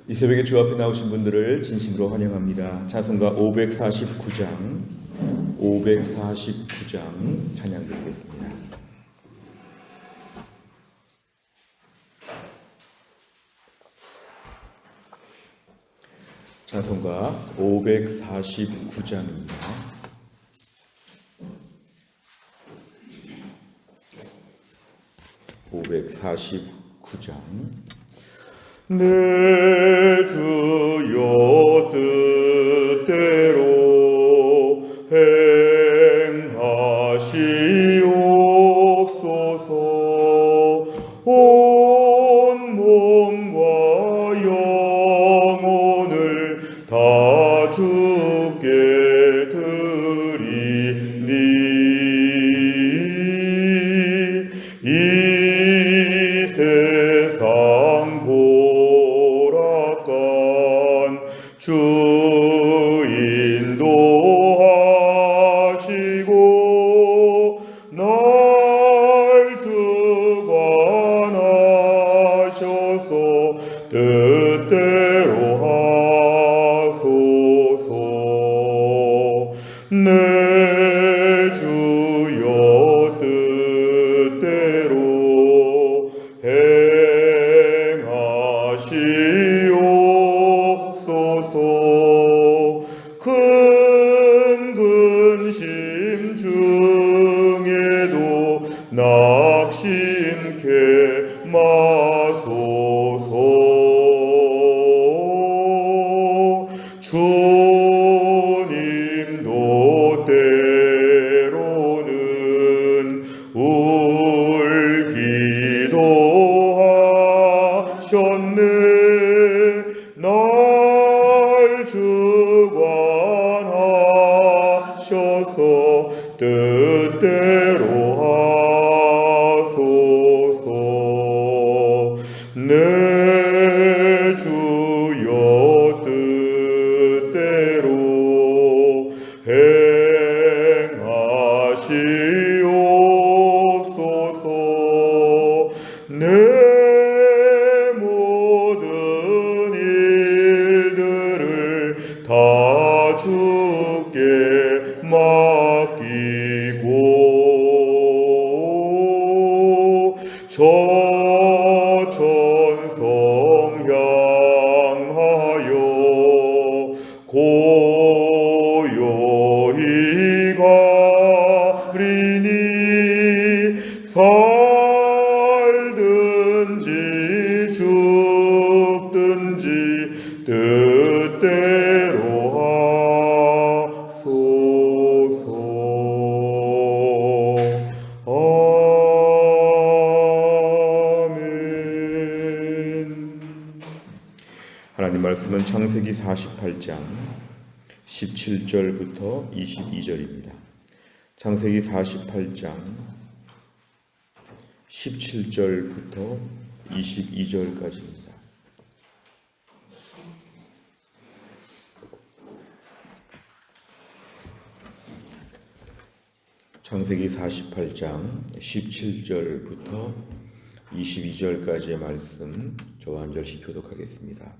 이 새벽에 주 앞에 나오신 분들을 진심으로 환영합니다. 찬송가 549장 찬양 드리겠습니다. 찬송가 549장입니다. 내 주여 뜻대로 행하시옵소서. 온 몸과 영혼을 다 주께 드리니 이 세상 주 인도하시고 날 주관하셔서 뜻대로 하소서. 내 주여 뜻대로 행하시옵소서. 큰 근심 중에도 낙심케 마소서. 주님도 때로는 울기도 하셨네. 날 주관하셔서 뜻대로 하소서. 내 주여 뜻대로 행하시옵소서. 내 모든 일들을 다 주께 맡기고 저 천성 향하여 고요히 가리니 살든지 죽든지 뜻대로 하소서. 아멘. 하나님 말씀은 창세기 48장 17절부터 22절입니다. 창세기 48장 17절부터 22절까지입니다. 창세기 48장 17절부터 22절까지의 말씀 저와 한 절씩 교독하겠습니다.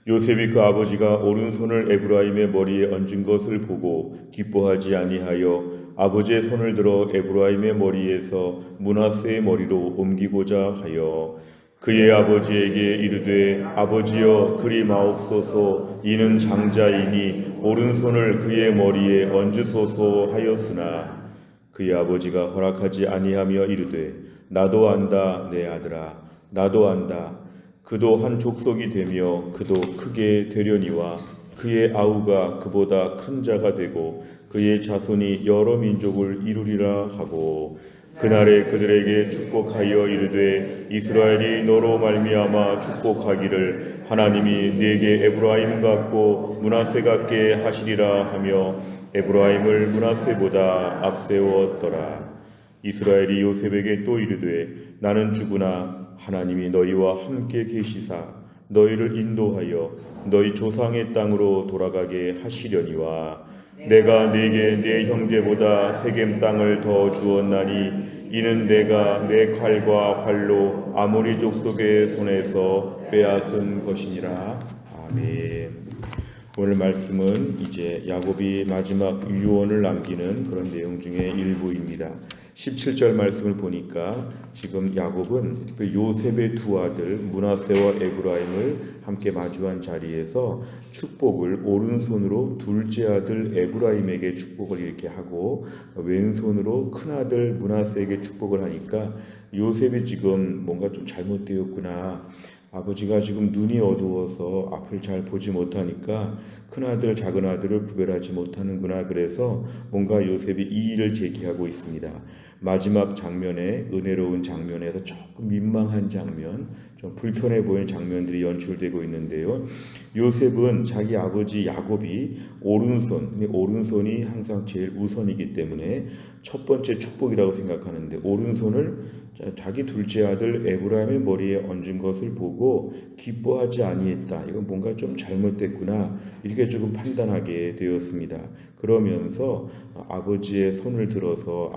요셉이 그 아버지가 오른손을 에브라임의 머리에 얹은 것을 보고 기뻐하지 아니하여 아버지의 손을 들어 에브라임의 머리에서 므낫세의 머리로 옮기고자 하여 그의 아버지에게 이르되 아버지여 그리 마옵소서. 이는 장자이니 오른손을 그의 머리에 얹으소서 하였으나 그의 아버지가 허락하지 아니하며 이르되 나도 안다 내 아들아 나도 안다. 그도 한 족속이 되며 그도 크게 되려니와 그의 아우가 그보다 큰 자가 되고 그의 자손이 여러 민족을 이루리라 하고 그날에 그들에게 축복하여 이르되 이스라엘이 너로 말미암아 축복하기를 하나님이 네게 에브라임 같고 므낫세 같게 하시리라 하며 에브라임을 므낫세보다 앞세웠더라. 이스라엘이 요셉에게 또 이르되 나는 죽으나 하나님이 너희와 함께 계시사 너희를 인도하여 너희 조상의 땅으로 돌아가게 하시려니와 내가 네게 네 형제보다 세겜 땅을 더 주었나니 이는 내가 내 칼과 활로 아모리 족속의 손에서 빼앗은 것이니라. 아멘. 오늘 말씀은 이제 야곱이 마지막 유언을 남기는 그런 내용 중에 일부입니다. 17절 말씀을 보니까 지금 야곱은 그 요셉의 두 아들 므낫세와 에브라임을 함께 마주한 자리에서 축복을 오른손으로 둘째 아들 에브라임에게 축복을 이렇게 하고 왼손으로 큰 아들 므낫세에게 축복을 하니까 요셉이 지금 뭔가 좀 잘못되었구나. 아버지가 지금 눈이 어두워서 앞을 잘 보지 못하니까 큰아들 작은아들을 구별하지 못하는구나. 그래서 뭔가 요셉이 이의를 제기하고 있습니다. 마지막 장면에 은혜로운 장면에서 조금 민망한 장면, 좀 불편해 보이는 장면들이 연출되고 있는데요. 요셉은 자기 아버지 야곱이 오른손이 항상 제일 우선이기 때문에 첫 번째 축복이라고 생각하는데 오른손을 자기 둘째 아들 에브라임의 머리에 얹은 것을 보고 기뻐하지 아니했다. 이건 뭔가 좀 잘못됐구나. 이렇게 조금 판단하게 되었습니다. 그러면서 아버지의 손을 들어서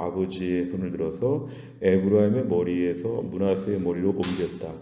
에브라임의 머리에서 므낫세의 머리로 옮겼다.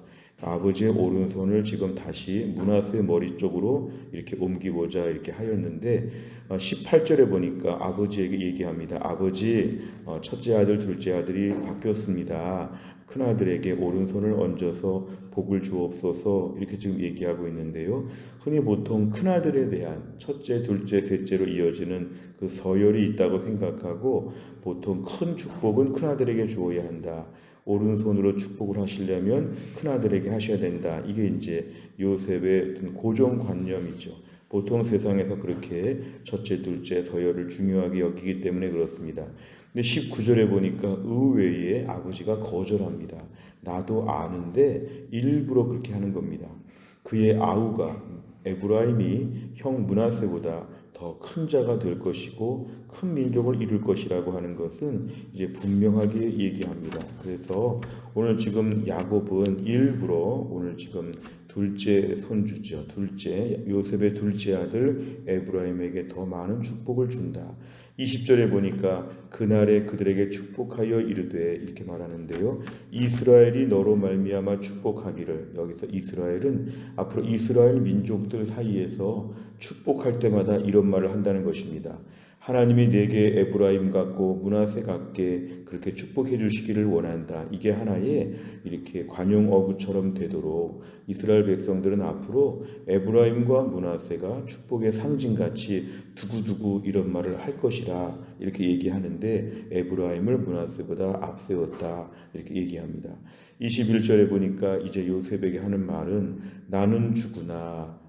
아버지의 오른손을 지금 다시 므낫세의 머리 쪽으로 이렇게 옮기고자 이렇게 하였는데 18절에 보니까 아버지에게 얘기합니다. 아버지, 첫째 아들, 둘째 아들이 바뀌었습니다. 큰아들에게 오른손을 얹어서 복을 주옵소서 이렇게 지금 얘기하고 있는데요. 흔히 보통 큰아들에 대한 첫째, 둘째, 셋째로 이어지는 그 서열이 있다고 생각하고 보통 큰 축복은 큰아들에게 주어야 한다. 오른손으로 축복을 하시려면 큰아들에게 하셔야 된다. 이게 이제 요셉의 고정관념이죠. 보통 세상에서 그렇게 첫째, 둘째 서열을 중요하게 여기기 때문에 그렇습니다. 근데 19절에 보니까 의외에 아버지가 거절합니다. 나도 아는데 일부러 그렇게 하는 겁니다. 그의 아우가 에브라임이 형 므낫세보다 더 큰 자가 될 것이고 큰 민족을 이룰 것이라고 하는 것은 이제 분명하게 얘기합니다. 그래서 오늘 지금 야곱은 일부러 오늘 지금 둘째 손주죠. 요셉의 둘째 아들 에브라임에게 더 많은 축복을 준다. 20절에 보니까 그날에 그들에게 축복하여 이르되 이렇게 말하는데요. 이스라엘이 너로 말미암아 축복하기를. 여기서 이스라엘은 앞으로 이스라엘 민족들 사이에서 축복할 때마다 이런 말을 한다는 것입니다. 하나님이 내게 에브라임 같고 므낫세 같게 그렇게 축복해 주시기를 원한다. 이게 하나의 이렇게 관용 어구처럼 되도록 이스라엘 백성들은 앞으로 에브라임과 므낫세가 축복의 상징같이 두고두고 이런 말을 할 것이라 이렇게 얘기하는데 에브라임을 므낫세보다 앞세웠다 이렇게 얘기합니다. 21절에 보니까 이제 요셉에게 하는 말은 나는 주구나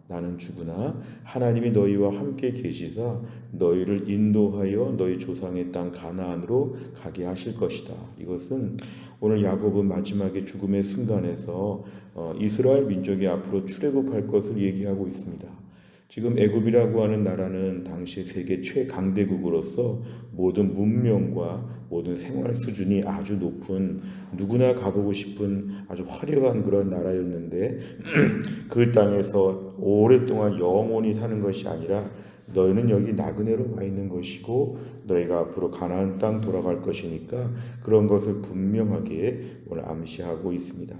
하나님이 너희와 함께 계시사 너희를 인도하여 너희 조상의 땅 가나안으로 가게 하실 것이다. 이것은 오늘 야곱은 마지막에 죽음의 순간에서 이스라엘 민족이 앞으로 출애굽할 것을 얘기하고 있습니다. 지금 애굽이라고 하는 나라는 당시 세계 최강대국으로서 모든 문명과 모든 생활 수준이 아주 높은 누구나 가보고 싶은 아주 화려한 그런 나라였는데 그 땅에서 오랫동안 영원히 사는 것이 아니라 너희는 여기 나그네로 와 있는 것이고 너희가 앞으로 가나안 땅 돌아갈 것이니까 그런 것을 분명하게 오늘 암시하고 있습니다.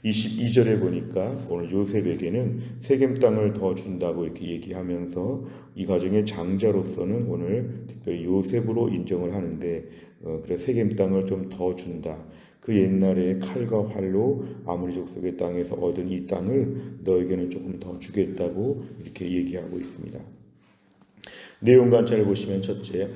22절에 보니까 오늘 요셉에게는 세겜 땅을 더 준다고 이렇게 얘기하면서 이 가정의 장자로서는 오늘 특별히 요셉으로 인정을 하는데 그래 세겜 땅을 좀 더 준다. 그 옛날에 칼과 활로 아모리 족속의 땅에서 얻은 이 땅을 너에게는 조금 더 주겠다고 이렇게 얘기하고 있습니다. 내용 관찰을 보시면 첫째,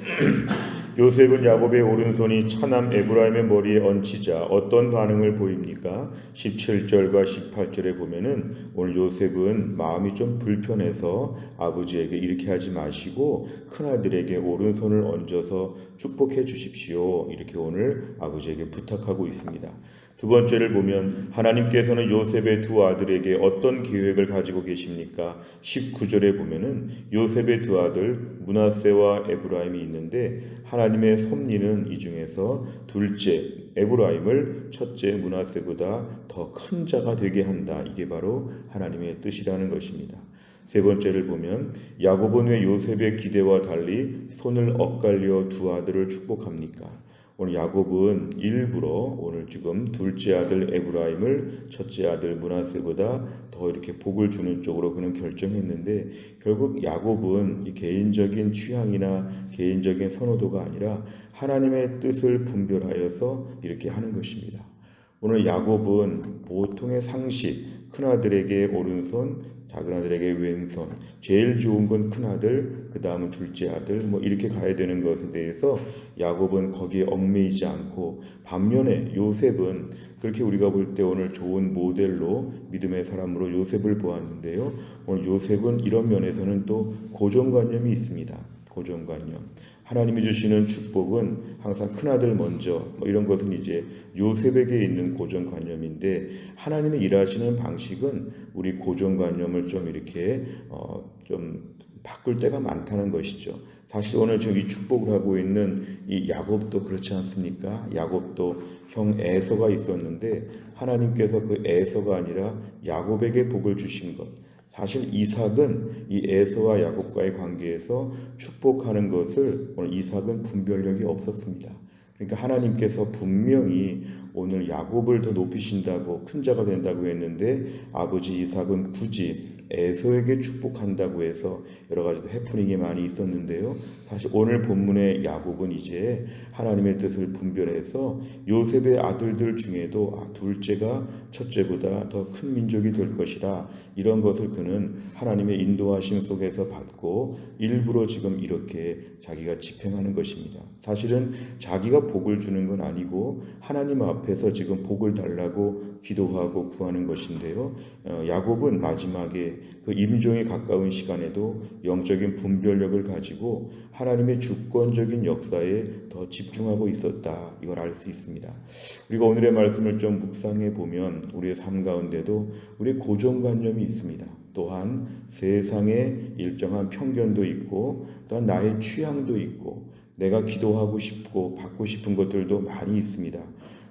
요셉은 야곱의 오른손이 차남 에브라임의 머리에 얹히자 어떤 반응을 보입니까? 17절과 18절에 보면은 오늘 요셉은 마음이 좀 불편해서 아버지에게 이렇게 하지 마시고 큰아들에게 오른손을 얹어서 축복해 주십시오. 이렇게 오늘 아버지에게 부탁하고 있습니다. 두 번째를 보면 하나님께서는 요셉의 두 아들에게 어떤 계획을 가지고 계십니까? 19절에 보면은 요셉의 두 아들 므낫세와 에브라임이 있는데 하나님의 섭리는 이 중에서 둘째 에브라임을 첫째 므낫세보다 더 큰 자가 되게 한다. 이게 바로 하나님의 뜻이라는 것입니다. 세 번째를 보면 야곱은 왜 요셉의 기대와 달리 손을 엇갈려 두 아들을 축복합니까? 오늘 야곱은 일부러 오늘 지금 둘째 아들 에브라임을 첫째 아들 므낫세보다 더 이렇게 복을 주는 쪽으로 그는 결정했는데, 결국 야곱은 이 개인적인 취향이나 개인적인 선호도가 아니라 하나님의 뜻을 분별하여서 이렇게 하는 것입니다. 오늘 야곱은 보통의 상식, 큰아들에게 오른손, 작은아들에게 왼손, 제일 좋은 건 큰아들, 그 다음은 둘째 아들, 뭐 이렇게 가야 되는 것에 대해서 야곱은 거기에 얽매이지 않고, 반면에 요셉은 그렇게 우리가 볼 때 오늘 좋은 모델로 믿음의 사람으로 요셉을 보았는데요. 오늘 요셉은 이런 면에서는 또 고정관념이 있습니다. 고정관념. 하나님이 주시는 축복은 항상 큰아들 먼저, 뭐 이런 것은 이제 요셉에게 있는 고정관념인데, 하나님이 일하시는 방식은 우리 고정관념을 좀 이렇게 좀 바꿀 때가 많다는 것이죠. 사실 오늘 지금 이 축복을 하고 있는 이 야곱도 그렇지 않습니까? 야곱도 형 에서가 있었는데 하나님께서 그 에서가 아니라 야곱에게 복을 주신 것. 사실 이삭은 이 에서와 야곱과의 관계에서 축복하는 것을 오늘 이삭은 분별력이 없었습니다. 그러니까 하나님께서 분명히 오늘 야곱을 더 높이신다고, 큰 자가 된다고 했는데 아버지 이삭은 굳이 에서에게 축복한다고 해서 여러 가지 해프닝이 많이 있었는데요. 사실 오늘 본문의 야곱은 이제 하나님의 뜻을 분별해서 요셉의 아들들 중에도 둘째가 첫째보다 더 큰 민족이 될 것이라, 이런 것을 그는 하나님의 인도하심 속에서 받고 일부러 지금 이렇게 자기가 집행하는 것입니다. 사실은 자기가 복을 주는 건 아니고 하나님 앞에서 지금 복을 달라고 기도하고 구하는 것인데요. 야곱은 마지막에 그 임종에 가까운 시간에도 영적인 분별력을 가지고 하나님의 주권적인 역사에 더 집중하고 있었다, 이걸 알 수 있습니다. 우리가 오늘의 말씀을 좀 묵상해 보면 우리의 삶 가운데도 우리의 고정관념이 있습니다. 또한 세상에 일정한 편견도 있고, 또한 나의 취향도 있고, 내가 기도하고 싶고 받고 싶은 것들도 많이 있습니다.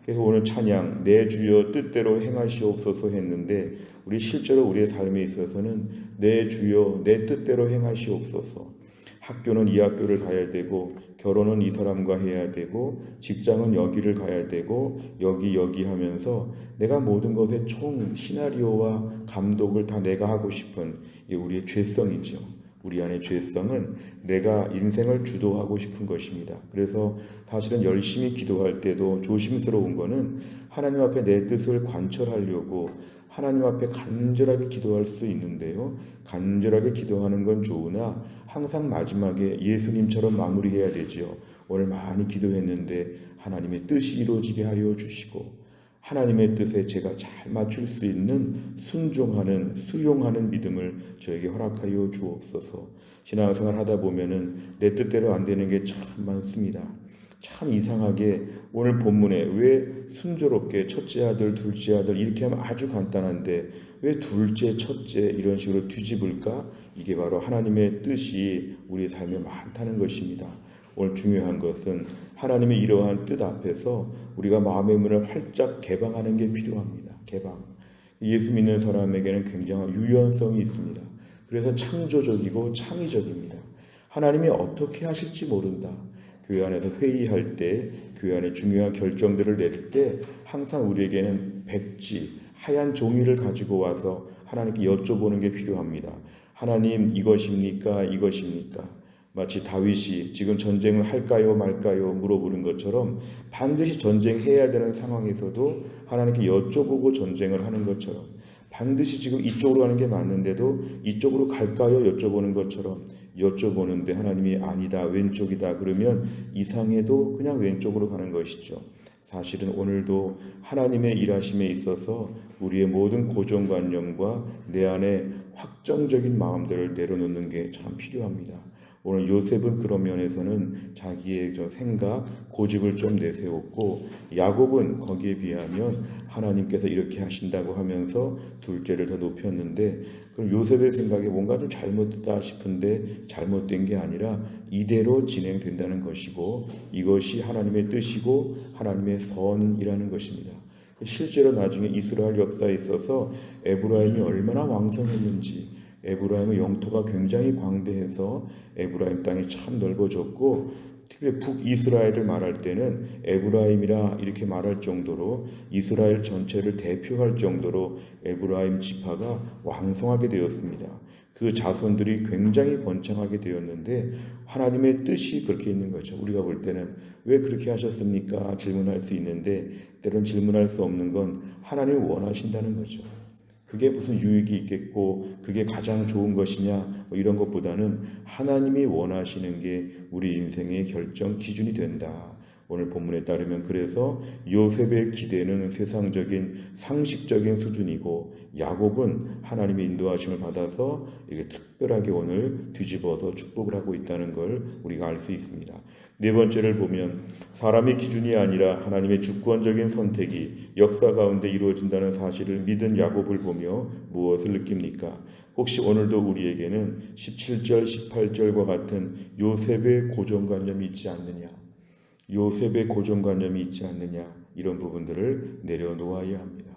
그래서 오늘 찬양 내 주여 뜻대로 행하시옵소서 했는데, 우리 실제로 우리의 삶에 있어서는 내 주여 내 뜻대로 행하시옵소서. 학교는 이 학교를 가야 되고, 결혼은 이 사람과 해야 되고, 직장은 여기를 가야 되고, 여기 하면서 내가 모든 것의 총 시나리오와 감독을 다 내가 하고 싶은, 이게 우리의 죄성이죠. 우리 안의 죄성은 내가 인생을 주도하고 싶은 것입니다. 그래서 사실은 열심히 기도할 때도 조심스러운 거는 하나님 앞에 내 뜻을 관철하려고 하나님 앞에 간절하게 기도할 수도 있는데요. 간절하게 기도하는 건 좋으나 항상 마지막에 예수님처럼 마무리해야 되죠. 오늘 많이 기도했는데 하나님의 뜻이 이루어지게 하여 주시고, 하나님의 뜻에 제가 잘 맞출 수 있는 순종하는, 수용하는 믿음을 저에게 허락하여 주옵소서. 신앙생활 하다 보면은 내 뜻대로 안 되는 게 참 많습니다. 참 이상하게 오늘 본문에 왜 순조롭게 첫째 아들, 둘째 아들 이렇게 하면 아주 간단한데 왜 둘째, 첫째 이런 식으로 뒤집을까? 이게 바로 하나님의 뜻이 우리 삶에 많다는 것입니다. 오늘 중요한 것은 하나님의 이러한 뜻 앞에서 우리가 마음의 문을 활짝 개방하는 게 필요합니다. 개방. 예수 믿는 사람에게는 굉장한 유연성이 있습니다. 그래서 창조적이고 창의적입니다. 하나님이 어떻게 하실지 모른다. 교회 안에서 회의할 때, 교회 안에 중요한 결정들을 내릴 때 항상 우리에게는 백지, 하얀 종이를 가지고 와서 하나님께 여쭤보는 게 필요합니다. 하나님 이것입니까? 이것입니까? 마치 다윗이 지금 전쟁을 할까요 말까요 물어보는 것처럼 반드시 전쟁해야 되는 상황에서도 하나님께 여쭤보고 전쟁을 하는 것처럼, 반드시 지금 이쪽으로 가는 게 맞는데도 이쪽으로 갈까요 여쭤보는 것처럼 여쭤보는데 하나님이 아니다, 왼쪽이다 그러면 이상해도 그냥 왼쪽으로 가는 것이죠. 사실은 오늘도 하나님의 일하심에 있어서 우리의 모든 고정관념과 내 안에 확정적인 마음들을 내려놓는 게 참 필요합니다. 오늘 요셉은 그런 면에서는 자기의 생각, 고집을 좀 내세웠고, 야곱은 거기에 비하면 하나님께서 이렇게 하신다고 하면서 둘째를 더 높였는데, 그럼 요셉의 생각에 뭔가 좀 잘못됐다 싶은데 잘못된 게 아니라 이대로 진행된다는 것이고, 이것이 하나님의 뜻이고 하나님의 선이라는 것입니다. 실제로 나중에 이스라엘 역사에 있어서 에브라임이 얼마나 왕성했는지, 에브라임의 영토가 굉장히 광대해서 에브라임 땅이 참 넓어졌고, 특별히 북이스라엘을 말할 때는 에브라임이라 이렇게 말할 정도로 이스라엘 전체를 대표할 정도로 에브라임 지파가 왕성하게 되었습니다. 그 자손들이 굉장히 번창하게 되었는데 하나님의 뜻이 그렇게 있는 거죠. 우리가 볼 때는 왜 그렇게 하셨습니까? 질문할 수 있는데 때론 질문할 수 없는 건 하나님이 원하신다는 거죠. 그게 무슨 유익이 있겠고 그게 가장 좋은 것이냐 이런 것보다는 하나님이 원하시는 게 우리 인생의 결정 기준이 된다. 오늘 본문에 따르면 그래서 요셉의 기대는 세상적인 상식적인 수준이고 야곱은 하나님의 인도하심을 받아서 이렇게 특별하게 오늘 뒤집어서 축복을 하고 있다는 걸 우리가 알 수 있습니다. 네 번째를 보면 사람의 기준이 아니라 하나님의 주권적인 선택이 역사 가운데 이루어진다는 사실을 믿은 야곱을 보며 무엇을 느낍니까? 혹시 오늘도 우리에게는 17절, 18절과 같은 요셉의 고정관념이 있지 않느냐? 요셉의 고정관념이 있지 않느냐? 이런 부분들을 내려놓아야 합니다.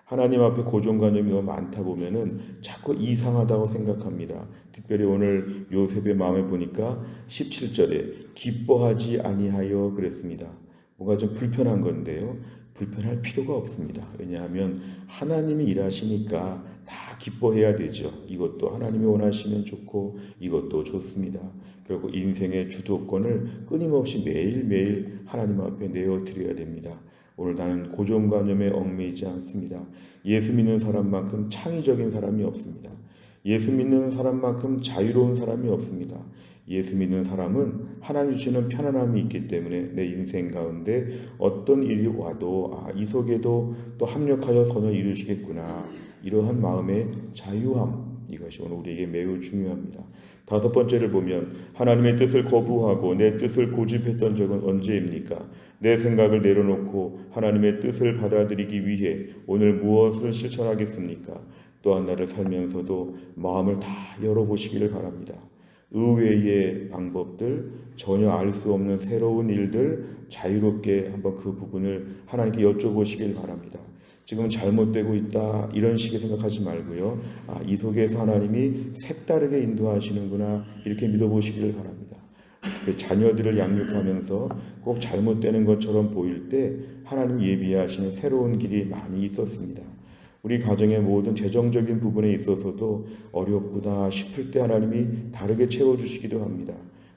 하나님 앞에 고정관념이 너무 많다 보면은 자꾸 이상하다고 생각합니다. 특별히 오늘 요셉의 마음에 보니까 17절에 기뻐하지 아니하여 그랬습니다. 뭔가 좀 불편한 건데요. 불편할 필요가 없습니다. 왜냐하면 하나님이 일하시니까 다 기뻐해야 되죠. 이것도 하나님이 원하시면 좋고 이것도 좋습니다. 결국 인생의 주도권을 끊임없이 매일매일 하나님 앞에 내어드려야 됩니다. 오늘 나는 고정관념에 얽매이지 않습니다. 예수 믿는 사람만큼 창의적인 사람이 없습니다. 예수 믿는 사람만큼 자유로운 사람이 없습니다. 예수 믿는 사람은 하나님 주시는 편안함이 있기 때문에 내 인생 가운데 어떤 일이 와도 이 속에도 또 합력하여 선을 이루시겠구나. 이러한 마음의 자유함, 이것이 오늘 우리에게 매우 중요합니다. 다섯 번째를 보면 하나님의 뜻을 거부하고 내 뜻을 고집했던 적은 언제입니까? 내 생각을 내려놓고 하나님의 뜻을 받아들이기 위해 오늘 무엇을 실천하겠습니까? 또한 나를 살면서도 마음을 다 열어보시기를 바랍니다. 의외의 방법들, 전혀 알 수 없는 새로운 일들 자유롭게 한번 그 부분을 하나님께 여쭤보시길 바랍니다. 지금 잘못되고 있다 이런 식의 생각하지 말고요. 이 속에서 하나님이 색다르게 인도하시는구나 이렇게 믿어보시기를 바랍니다. 자녀들을 양육하면서 꼭 잘못되는 것처럼 보일 때 하나님 예비하시는 새로운 길이 많이 있었습니다. 우리 가정의 모든 재정적인 부분에 있어서도 어렵구나 싶을 때 하나님이 다르게 채워주시기도 합니다.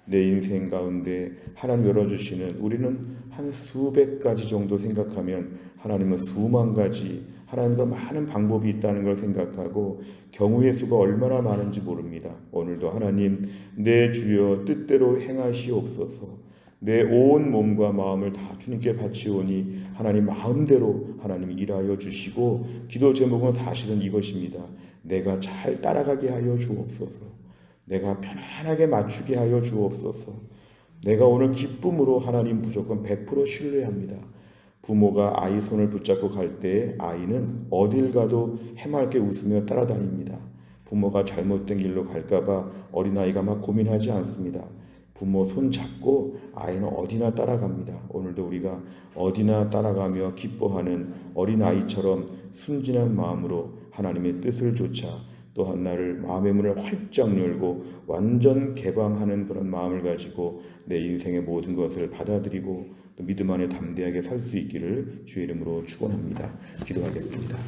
내 인생 가운데 하나님 열어주시는 우리는 한 수백 가지 정도 생각하면 하나님은 수만 가지 하나님과 많은 방법이 있다는 걸 생각하고 경우의 수가 얼마나 많은지 모릅니다. 오늘도 하나님 내 주여 뜻대로 행하시옵소서. 내 온 몸과 마음을 다 주님께 바치오니 하나님 마음대로 하나님이 일하여 주시고 기도 제목은 사실은 이것입니다. 내가 잘 따라가게 하여 주옵소서. 내가 편안하게 맞추게 하여 주옵소서. 내가 오늘 기쁨으로 하나님 무조건 100% 신뢰합니다. 부모가 아이 손을 붙잡고 갈 때 아이는 어딜 가도 해맑게 웃으며 따라다닙니다. 부모가 잘못된 길로 갈까봐 어린아이가 막 고민하지 않습니다. 부모 손 잡고 아이는 어디나 따라갑니다. 오늘도 우리가 어디나 따라가며 기뻐하는 어린아이처럼 순진한 마음으로 하나님의 뜻을 좇아 또한 나를 마음의 문을 활짝 열고 완전 개방하는 그런 마음을 가지고 내 인생의 모든 것을 받아들이고 또 믿음 안에 담대하게 살 수 있기를 주의 이름으로 축원합니다. 기도하겠습니다.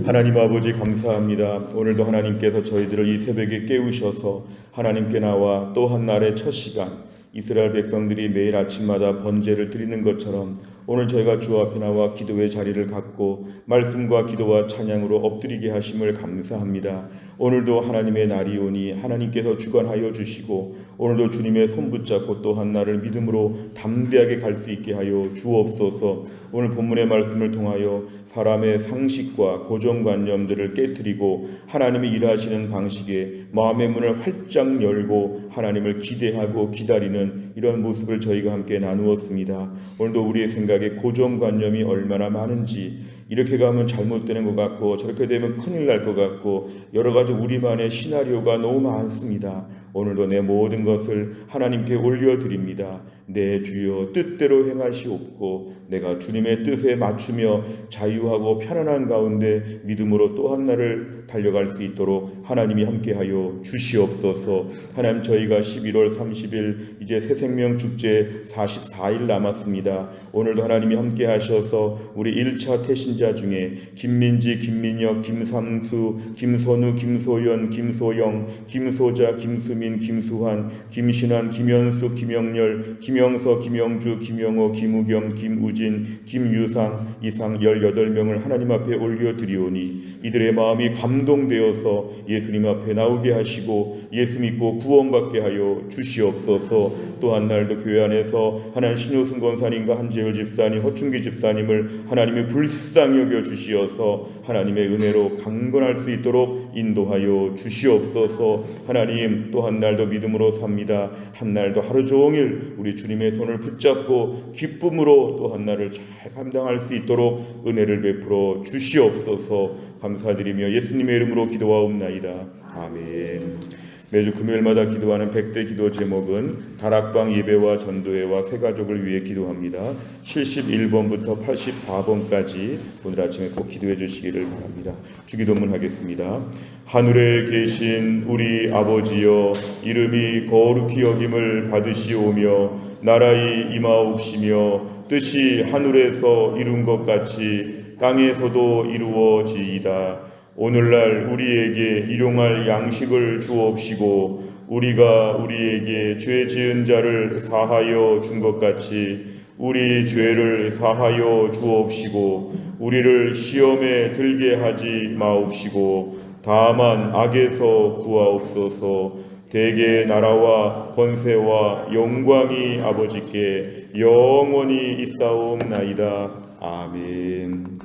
하나님 아버지 감사합니다. 오늘도 하나님께서 저희들을 이 새벽에 깨우셔서 하나님께 나와 또 한 날의 첫 시간 이스라엘 백성들이 매일 아침마다 번제를 드리는 것처럼 오늘 저희가 주 앞에 나와 기도의 자리를 갖고 말씀과 기도와 찬양으로 엎드리게 하심을 감사합니다. 오늘도 하나님의 날이 오니 하나님께서 주관하여 주시고 오늘도 주님의 손 붙잡고 또 한 날을 믿음으로 담대하게 갈 수 있게 하여 주옵소서. 오늘 본문의 말씀을 통하여 사람의 상식과 고정관념들을 깨트리고 하나님이 일하시는 방식에 마음의 문을 활짝 열고 하나님을 기대하고 기다리는 이런 모습을 저희가 함께 나누었습니다. 오늘도 우리의 생각에 고정관념이 얼마나 많은지 이렇게 가면 잘못되는 것 같고 저렇게 되면 큰일 날 것 같고 여러 가지 우리만의 시나리오가 너무 많습니다. 오늘도 내 모든 것을 하나님께 올려드립니다. 내 주여 뜻대로 행하시옵고 내가 주님의 뜻에 맞추며 자유하고 편안한 가운데 믿음으로 또 한 날을 달려갈 수 있도록 하나님이 함께하여 주시옵소서. 하나님, 저희가 11월 30일 이제 새생명 축제 44일 남았습니다. 오늘도 하나님이 함께 하셔서 우리 1차 태신자 중에 김민지, 김민혁, 김상수, 김선우, 김소연, 김소영, 김소자, 김수민, 김수환, 김신환, 김현숙, 김영렬, 김영서, 김영주, 김영호, 김우겸, 김우진, 김유상 이상 18명을 하나님 앞에 올려드리오니 이들의 마음이 감동되어서 예수님 앞에 나오게 하시고 예수 믿고 구원받게 하여 주시옵소서. 또 한 날도 교회 안에서 하나님 신효승 권사님과 한재열 집사님, 허충기 집사님을 하나님의 불쌍히 여겨 주시어서 하나님의 은혜로 강건할 수 있도록 인도하여 주시옵소서. 하나님, 또 한 날도 믿음으로 삽니다. 한 날도 하루 종일 우리 주님의 손을 붙잡고 기쁨으로 또 한 날을 잘 감당할 수 있도록 은혜를 베풀어 주시옵소서. 감사드리며 예수님의 이름으로 기도하옵나이다. 아멘. 매주 금요일마다 기도하는 100대 기도 제목은 다락방 예배와 전도회와 새가족을 위해 기도합니다. 71번부터 84번까지 오늘 아침에 꼭 기도해 주시기를 바랍니다. 주기도문 하겠습니다. 하늘에 계신 우리 아버지여, 이름이 거룩히 여김을 받으시오며 나라의 임하옵시며 뜻이 하늘에서 이룬 것 같이 땅에서도 이루어지이다. 오늘날 우리에게 일용할 양식을 주옵시고 우리가 우리에게 죄 지은 자를 사하여 준 것 같이 우리 죄를 사하여 주옵시고 우리를 시험에 들게 하지 마옵시고 다만 악에서 구하옵소서. 대개 나라와 권세와 영광이 아버지께 영원히 있사옵나이다. 아멘.